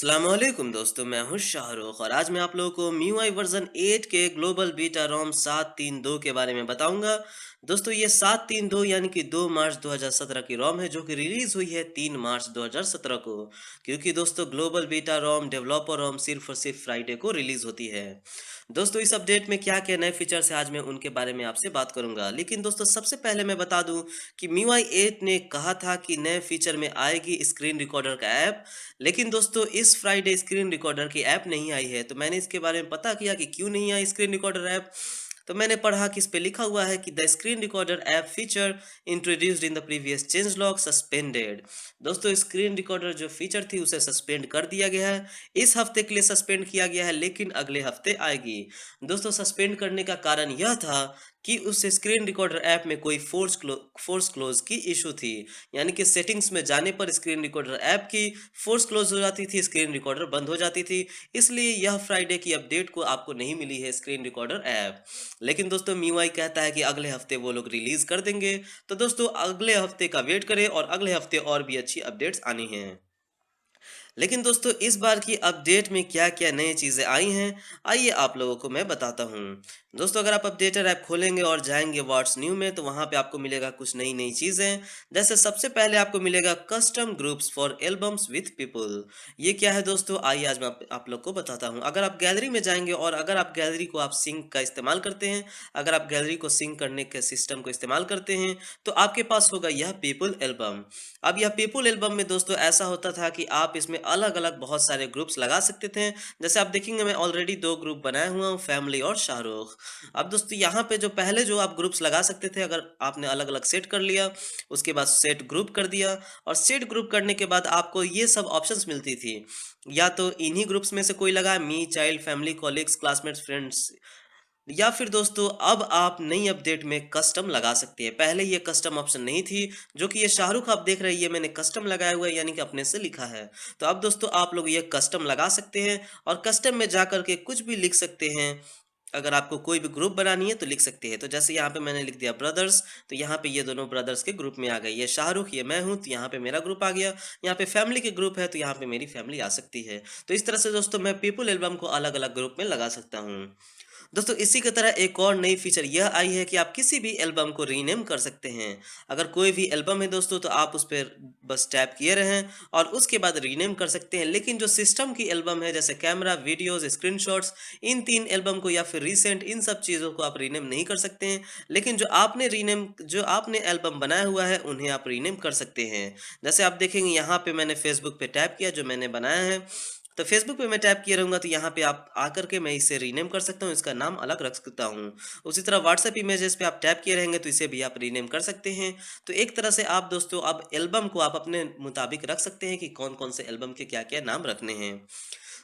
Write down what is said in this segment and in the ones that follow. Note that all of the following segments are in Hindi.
अस्सलामुअलैकुम दोस्तों, मैं हूं शाहरुख और आज मैं आप लोगों को MIUI वर्जन 8 के ग्लोबल बीटा रोम 732 के बारे में बताऊंगा। दोस्तों ये 732 यानी कि 2 मार्च 2017 की रोम है जो कि रिलीज हुई है 3 मार्च 2017 को। क्योंकि दोस्तों ग्लोबल बीटा रोम डेवलपर रोम सिर्फ और सिर्फ फ्राइडे को रिलीज होती है। दोस्तों इस अपडेट में क्या क्या नए फीचर्स है आज मैं उनके बारे में आपसे बात करूंगा, लेकिन दोस्तों सबसे पहले मैं बता दूं कि MIUI 8 ने कहा था कि नए फीचर में आएगी स्क्रीन रिकॉर्डर का ऐप। लेकिन दोस्तों इस फ्राइडे स्क्रीन रिकॉर्डर की ऐप नहीं आई है, तो मैंने इसके बारे में पता किया कि क्यों नहीं आई स्क्रीन रिकॉर्डर ऐप। तो मैंने पढ़ा कि इस पे लिखा हुआ है कि the screen recorder app feature introduced in the previous change log suspended. दोस्तों स्क्रीन रिकॉर्डर जो फीचर थी उसे सस्पेंड कर दिया गया है। इस हफ्ते के लिए सस्पेंड किया गया है, लेकिन अगले हफ्ते आएगी। दोस्तों सस्पेंड करने का कारण यह था कि उस स्क्रीन रिकॉर्डर ऐप में कोई फोर्स क्लोज की इशू थी। यानी कि सेटिंग्स में जाने पर स्क्रीन रिकॉर्डर ऐप की फोर्स क्लोज हो जाती थी, स्क्रीन रिकॉर्डर बंद हो जाती थी। इसलिए यह फ्राइडे की अपडेट को आपको नहीं मिली है स्क्रीन रिकॉर्डर ऐप। लेकिन दोस्तों MIUI कहता है कि अगले हफ्ते वो लोग रिलीज कर देंगे। तो दोस्तों अगले हफ्ते का वेट करें और अगले हफ्ते और भी अच्छी अपडेट्स आनी हैं। लेकिन दोस्तों इस बार की अपडेट में क्या-क्या नई चीज़ें आई हैं, आइए आप लोगों को मैं बताता हूँ। दोस्तों अगर आप अपडेटर ऐप खोलेंगे और जाएँगे व्हाट्स न्यू में, तो वहाँ पे आपको मिलेगा कुछ नई-नई चीज़ें। जैसे सबसे पहले आपको मिलेगा custom groups for albums with people. ये क्या है दोस्तों? आइए आज मैं आप लोग को बताता हूँ। अगर आप गैलरी में जाएँगे और अगर आप गैलरी को आप सिंक का इस्तेमाल करते हैं, अगर आप गैलरी को सिंक करने के सिस्टम को इस्तेमाल करते हैं, तो आपके पास होगा यह पीपल एल्बम। अब यह पीपल एल्बम में दोस्तों ऐसा होता था कि आप इसमें अलग-अलग बहुत सारे ग्रुप्स लगा सकते थे। जैसे आप देखेंगे मैं ऑलरेडी 2 ग्रुप बनाया हुआ हूँ, फैमिली और शाहरुख। अब दोस्तों यहाँ पे जो पहले जो आप ग्रुप्स लगा सकते थे, अगर आपने अलग-अलग सेट कर लिया, उसके बाद सेट ग्रुप कर दिया और सेट ग्रुप करने के बाद आपको ये सब ऑप्शंस मिलती थी। या तो इन्हीं ग्रुप्स में से कोई लगा me, child, family, colleagues, classmates, friends, या फिर दोस्तों अब आप नई अपडेट में कस्टम लगा सकते हैं। पहले ये कस्टम ऑप्शन नहीं थी, जो कि ये शाहरुख आप देख रहे हैं, ये मैंने कस्टम लगाया हुआ है यानी कि अपने से लिखा है। तो अब दोस्तों आप लोग ये कस्टम लगा सकते हैं और कस्टम में जाकर के कुछ भी लिख सकते हैं। अगर आपको कोई भी ग्रुप बनानी है तो लिख सकते हैं। तो जैसे यहाँ पे मैंने लिख दिया ब्रदर्स, तो यहाँ पे ये दोनों ब्रदर्स के ग्रुप में आ गए। ये शाहरुख, ये मैं हूँ, तो यहाँ पे मेरा ग्रुप आ गया। यहाँ पे फैमिली के ग्रुप है, तो यहाँ पे मेरी फैमिली आ सकती है। तो इस तरह से दोस्तों मैं पीपल एल्बम को अलग-अलग ग्रुप में लगा सकता हूँ। दोस्तों इसी की तरह एक और नई फीचर यह आई है कि आप किसी भी एल्बम को रीनेम कर सकते हैं। अगर कोई भी एल्बम है दोस्तों, तो आप उस पर बस टैप किए रहें और उसके बाद रीनेम कर सकते हैं। लेकिन जो सिस्टम की एल्बम है जैसे कैमरा, वीडियोस, स्क्रीनशॉट्स, इन 3 एल्बम को या फिर रिसेंट, इन सब चीज़ों को आप रीनेम नहीं कर सकते हैं। लेकिन जो आपने एल्बम बनाया हुआ है उन्हें आप रीनेम कर सकते हैं। जैसे आप देखेंगे यहाँ पे मैंने फेसबुक पे टैप किया जो मैंने बनाया है, तो फेसबुक पे मैं टैप किए रहूँगा तो यहाँ पे आप आकर के मैं इसे रीनेम कर सकता हूँ, इसका नाम अलग रख सकता हूँ। उसी तरह व्हाट्सएप इमेजेस पे आप टैप किए रहेंगे तो इसे भी आप रीनेम कर सकते हैं। तो एक तरह से आप दोस्तों अब एल्बम को आप अपने मुताबिक रख सकते हैं कि कौन-कौन से एल्बम के क्या-क्या नाम रखने हैं।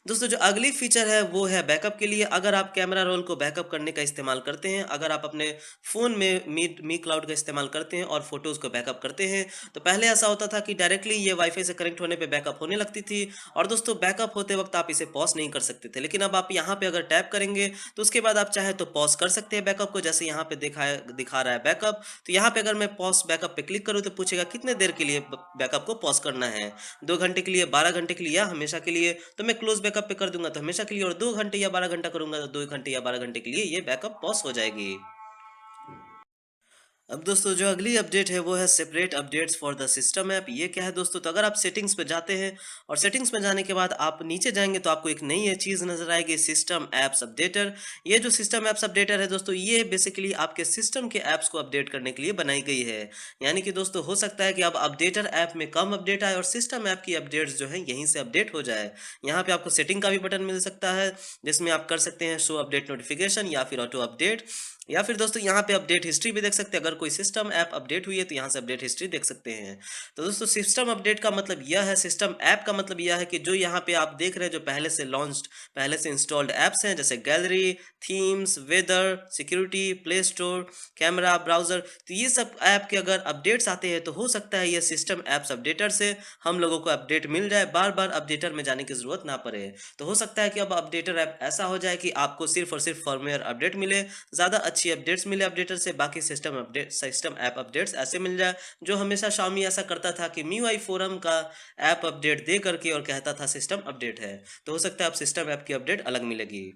दोस्तों जो अगली फीचर है वो है बैकअप के लिए। अगर आप कैमरा रोल को बैकअप करने का इस्तेमाल करते हैं, अगर आप अपने फ़ोन में मी क्लाउड का इस्तेमाल करते हैं और फ़ोटोज़ को बैकअप करते हैं, तो पहले ऐसा होता था कि डायरेक्टली ये वाईफ़ाई से कनेक्ट होने पे बैकअप होने लगती थी और दोस्तों बैकअप होते वक़्त आप इसे पॉज़ नहीं कर सकते थे। लेकिन अब आप यहाँ पे अगर टैप करेंगे, तो उसके बाद आप चाहे तो पॉज़ कर सकते हैं बैकअप को, जैसे यहाँ पे दिखा रहा है बैकअप। तो यहाँ पे अगर मैं पॉज़ बैकअप पे क्लिक करूँ तो पूछेगा कितने देर के लिए ब बैकअप को पॉज़ करना है, 2 घंटे के लिए, 12 घंटे के लिए या हमेशा के लिए। तो मैं क्लोज़ बैकअप पे कर दूँगा तो हमेशा के लिए, और 2 घंटे या 12 घंटा करूँगा तो 2 घंटे या 12 घंटे के लिए ये बैकअप पॉज़ हो जाएगी। अब दोस्तों जो अगली अपडेट है वो है separate updates for the system app. ये क्या है दोस्तों? तो अगर आप सेटिंग्स पे जाते हैं और सेटिंग्स में जाने के बाद आप नीचे जाएंगे तो आपको एक नई चीज़ नजर आएगी, सिस्टम एप्स अपडेटर। ये जो सिस्टम एप्स अपडेटर है दोस्तों, ये बेसिकली आपके सिस्टम के ऐप्स को अपडेट करने के लिए बनाई गई है। यानी कि दोस्तों हो सकता है कि अब अपडेटर ऐप में कम अपडेट आए और सिस्टम ऐप की अपडेट्स जो है यहीं से अपडेट हो जाए। यहाँ पे आपको सेटिंग का भी बटन मिल सकता है जिसमें आप कर सकते हैं शो अपडेट नोटिफिकेशन या फिर ऑटो अपडेट, या फिर दोस्तों यहाँ पे अपडेट हिस्ट्री भी देख सकते हैं। अगर कोई सिस्टम ऐप अपडेट हुई है तो यहाँ से अपडेट हिस्ट्री देख सकते हैं। तो दोस्तों सिस्टम अपडेट का मतलब यह है, सिस्टम ऐप का मतलब यह है कि जो यहाँ पे आप देख रहे हैं जो पहले से लॉन्च्ड, पहले से इंस्टॉल्ड ऐप्स हैं जैसे gallery, themes, weather, security, play store, camera, browser, तो ये सब ऐप के अगर अपडेट्स आते हैं तो हो सकता है ये सिस्टम ऐप्स अपडेटर से हम लोगों को अपडेट मिल जाए, बार बार अपडेटर में जाने की जरूरत ना पड़े। तो हो सकता है कि अब अपडेटर ऐप ऐसा हो जाए कि आपको सिर्फ और सिर्फ फर्मवेयर अपडेट मिले, ज़्यादा अच्छी अपडेट्स मिले अपडेटर से, बाकी सिस्टम ऐप अपडेट्स ऐसे मिल जाए जो हमेशा Xiaomi ऐसा करता था कि MIUI फोरम का ऐप अपडेट दे करके और कहता था सिस्टम अपडेट है। तो हो सकता है अब सिस्टम ऐप की अपडेट अलग मिलेगी।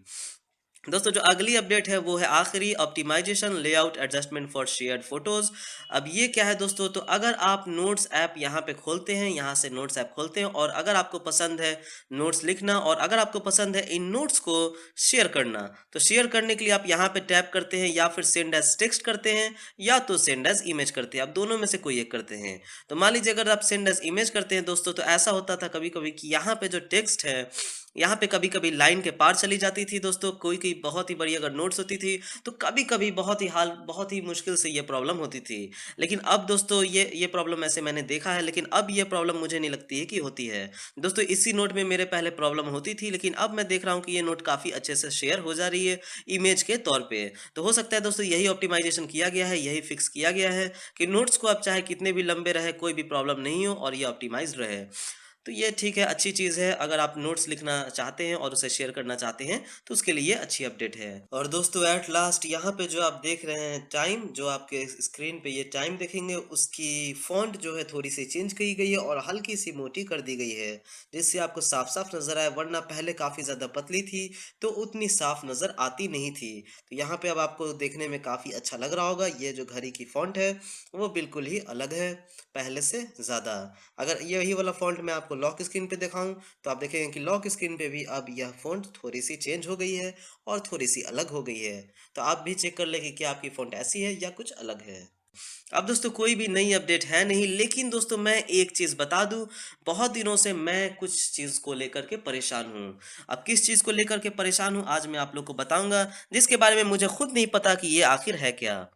दोस्तों जो अगली अपडेट है वो है आखिरी optimization layout adjustment for shared photos. अब ये क्या है दोस्तों, तो अगर आप नोट्स ऐप यहाँ पे खोलते हैं, यहाँ से नोट्स ऐप खोलते हैं और अगर आपको पसंद है नोट्स लिखना और अगर आपको पसंद है इन नोट्स को शेयर करना, तो शेयर करने के लिए आप यहाँ पे टैप करते हैं या फिर सेंड एज टेक्स्ट करते हैं या तो सेंड एज इमेज करते हैं। आप दोनों में से कोई एक करते हैं। तो मान लीजिए अगर आप सेंड एज इमेज करते हैं दोस्तों, तो ऐसा होता था कभी कभी कि यहाँ पे जो टेक्स्ट है यहाँ पे कभी-कभी लाइन के पार चली जाती थी दोस्तों, कोई-कोई बहुत ही बड़ी अगर नोट्स होती थी, तो कभी-कभी बहुत ही मुश्किल से ये प्रॉब्लम होती थी। लेकिन अब दोस्तों ये प्रॉब्लम ऐसे मैंने देखा है, लेकिन अब ये प्रॉब्लम मुझे नहीं लगती है कि होती है। दोस्तों इसी नोट में मेरे पहले प्रॉब्लम होती थी, लेकिन अब मैं देख रहा हूँ कि ये नोट काफ़ी अच्छे से शेयर हो जा रही है इमेज के तौर पे। तो हो सकता है दोस्तों यही ऑप्टिमाइज़ेशन किया गया है, यही फिक्स किया गया है कि नोट्स को अब चाहे कितने भी लंबे रहे, कोई भी प्रॉब्लम नहीं हो और ये ऑप्टिमाइज़्ड रहे। तो ये ठीक है, अच्छी चीज़ है। अगर आप नोट्स लिखना चाहते हैं और उसे शेयर करना चाहते हैं, तो उसके लिए ये अच्छी अपडेट है। और दोस्तों एट लास्ट यहाँ पे जो आप देख रहे हैं टाइम, जो आपके स्क्रीन पे ये टाइम देखेंगे, उसकी फ़ॉन्ट जो है थोड़ी-सी चेंज की गई है और हल्की-सी मोटी कर दी गई है, जिससे आपको साफ-साफ नज़र आए, वरना पहले काफ़ी ज़्यादा पतली थी, तो उतनी साफ नज़र आती नहीं थी। तो यहाँ पे अब आपको देखने में काफ़ी अच्छा लग रहा होगा, ये जो घड़ी की फ़ॉन्ट है, वो बिल्कुल ही अलग है, पहले से ज़्यादा। अगर यही वाला फ़ॉन्ट मैं आपको लॉक स्क्रीन पे दिखाऊँ, तो आप देखेंगे कि लॉक स्क्रीन पे भी अब यह फ़ॉन्ट थोड़ी-सी चेंज हो गई है और थोड़ी-सी अलग हो गई है। तो आप भी चेक कर लें कि क्या आपकी फ़ॉन्ट ऐसी है या कुछ अलग है। अब दोस्तों कोई भी नई अपडेट है नहीं, लेकिन दोस्तों मैं एक चीज़ बता दूँ, बहुत दिनों से मैं कुछ चीज़ को लेकर के परेशान हूँ। अब किस चीज़ को लेकर के परेशान हूँ, आज मैं आप लोग को बताऊँगा, जिसके बारे में मुझे खुद नहीं पता कि ये आखिर है क्या?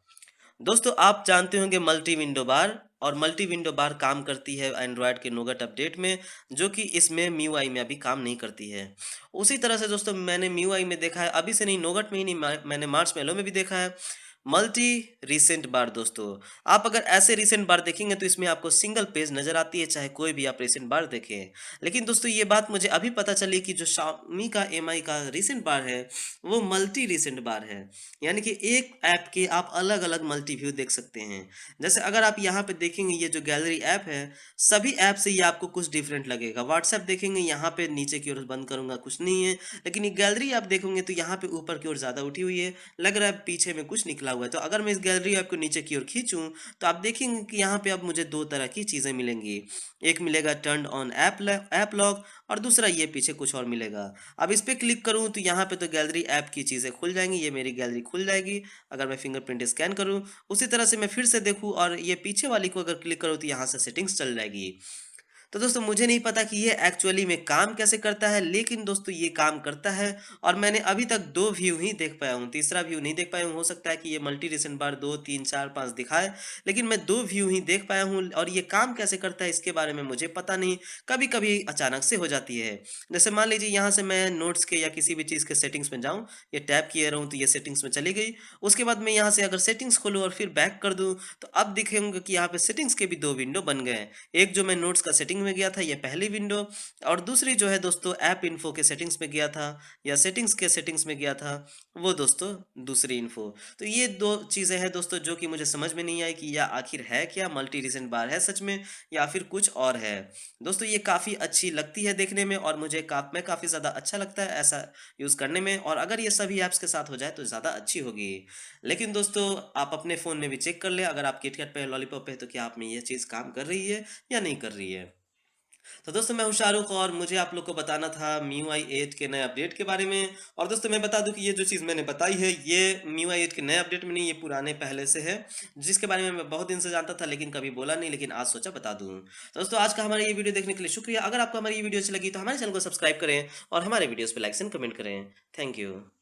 दोस्तों आप जानते होंगे मल्टी विंडो बार, और मल्टी विंडो बार काम करती है एंड्रॉयड के नोगट अपडेट में, जो कि इसमें MIUI में अभी काम नहीं करती है। उसी तरह से दोस्तों मैंने MIUI में देखा है, अभी से नहीं, नोगट में ही नहीं, मैंने मार्शमैलो में भी देखा है मल्टी रीसेंट बार। दोस्तों आप अगर ऐसे रीसेंट बार देखेंगे तो इसमें आपको सिंगल पेज नजर आती है, चाहे कोई भी आप रीसेंट बार देखें। लेकिन दोस्तों ये बात मुझे अभी पता चली कि जो Xiaomi का MI का रीसेंट बार है वो मल्टी रीसेंट बार है, यानी कि एक ऐप के आप अलग अलग मल्टी व्यू देख सकते हैं। जैसे अगर आप यहाँ पे देखेंगे ये जो गैलरी ऐप है, सभी ऐप से ये आपको कुछ डिफरेंट लगेगा। व्हाट्सएप देखेंगे यहाँ पे नीचे की ओर बंद करूंगा कुछ नहीं है, लेकिन ये गैलरी आप देखोगे तो यहाँ पे ऊपर की ओर ज्यादा उठी हुई है, लग रहा है पीछे में कुछ निकला हुआ है। तो अगर मैं इस गैलरी ऐप को नीचे की ओर खींचूं, तो आप देखेंगे कि यहाँ पे अब मुझे दो तरह की चीजें मिलेंगी। एक मिलेगा टर्न ऑन ऐप लॉक और दूसरा ये पीछे कुछ और मिलेगा। अब इस पे क्लिक करूं तो यहाँ पे तो गैलरी ऐप की चीजें खुल जाएंगी, ये मेरी गैलरी खुल जाएगी। अगर मैं फिंगरप्रिंट स्कैन करूं, उसी तरह से मैं फिर से देखूं और ये पीछे वाली को अगर क्लिक करूं तो यहाँ से सेटिंग्स चल जाएगी। तो दोस्तों मुझे नहीं पता कि ये एक्चुअली में काम कैसे करता है, लेकिन दोस्तों ये काम करता है और मैंने अभी तक 2 व्यू ही देख पाया हूँ, तीसरा व्यू नहीं देख पाया हूँ। हो सकता है कि ये मल्टी रीसेंट बार 2, 3, 4, 5 दिखाए, लेकिन मैं 2 व्यू ही देख पाया हूँ और ये काम कैसे करता है इसके बारे में मुझे पता नहीं। कभी-कभी अचानक से हो जाती है। जैसे मान लीजिए यहाँ से मैं नोट्स के या किसी भी चीज़ के सेटिंग्स में जाऊँ, ये टैप किए रहूँ तो ये सेटिंग्स में चली गई। उसके बाद मैं यहाँ से अगर सेटिंग्स खोलूँ और फिर बैक कर दूँ, तो अब दिखेंगे कि यहाँ पे सेटिंग्स के भी 2 विंडो बन गए हैं। एक जो मैं नोट्स का सेटिंग में गया था ये पहली विंडो, और दूसरी जो है दोस्तों ऐप इन्फो के सेटिंग्स में गया था या सेटिंग्स के सेटिंग्स में गया था, वो दोस्तों दूसरी इन्फो। तो ये दो चीज़ें हैं दोस्तों जो कि मुझे समझ में नहीं आई कि यह आखिर है क्या, मल्टी रीसेंट बार है सच में या फिर कुछ और है। दोस्तों ये काफ़ी अच्छी लगती है देखने में और मुझे मैं काफ़ी ज़्यादा अच्छा लगता है ऐसा यूज़ करने में, और अगर ये सभी ऐप्स के साथ हो जाए तो ज़्यादा अच्छी होगी। लेकिन दोस्तों आप अपने फ़ोन में भी चेक कर लें, अगर आप किटकैट पे लॉलीपॉप पे, तो क्या आप में ये चीज़ काम कर रही है या नहीं कर रही है। तो दोस्तों मैं हूँ शाहरुख और मुझे आप लोग को बताना था MIUI 8 के नए अपडेट के बारे में। और दोस्तों मैं बता दूं कि ये जो चीज़ मैंने बताई है ये MIUI 8 के नए अपडेट में नहीं, ये पुराने पहले से है, जिसके बारे में मैं बहुत दिन से जानता था लेकिन कभी बोला नहीं, लेकिन आज सोचा बता दूं। तो दोस्तों आज का हमारा ये वीडियो देखने के लिए शुक्रिया। अगर आपको हमारी ये वीडियो अच्छी लगी तो हमारे चैनल को सब्सक्राइब करें और हमारे वीडियोज़ पर लाइक एंड कमेंट करें। Thank you.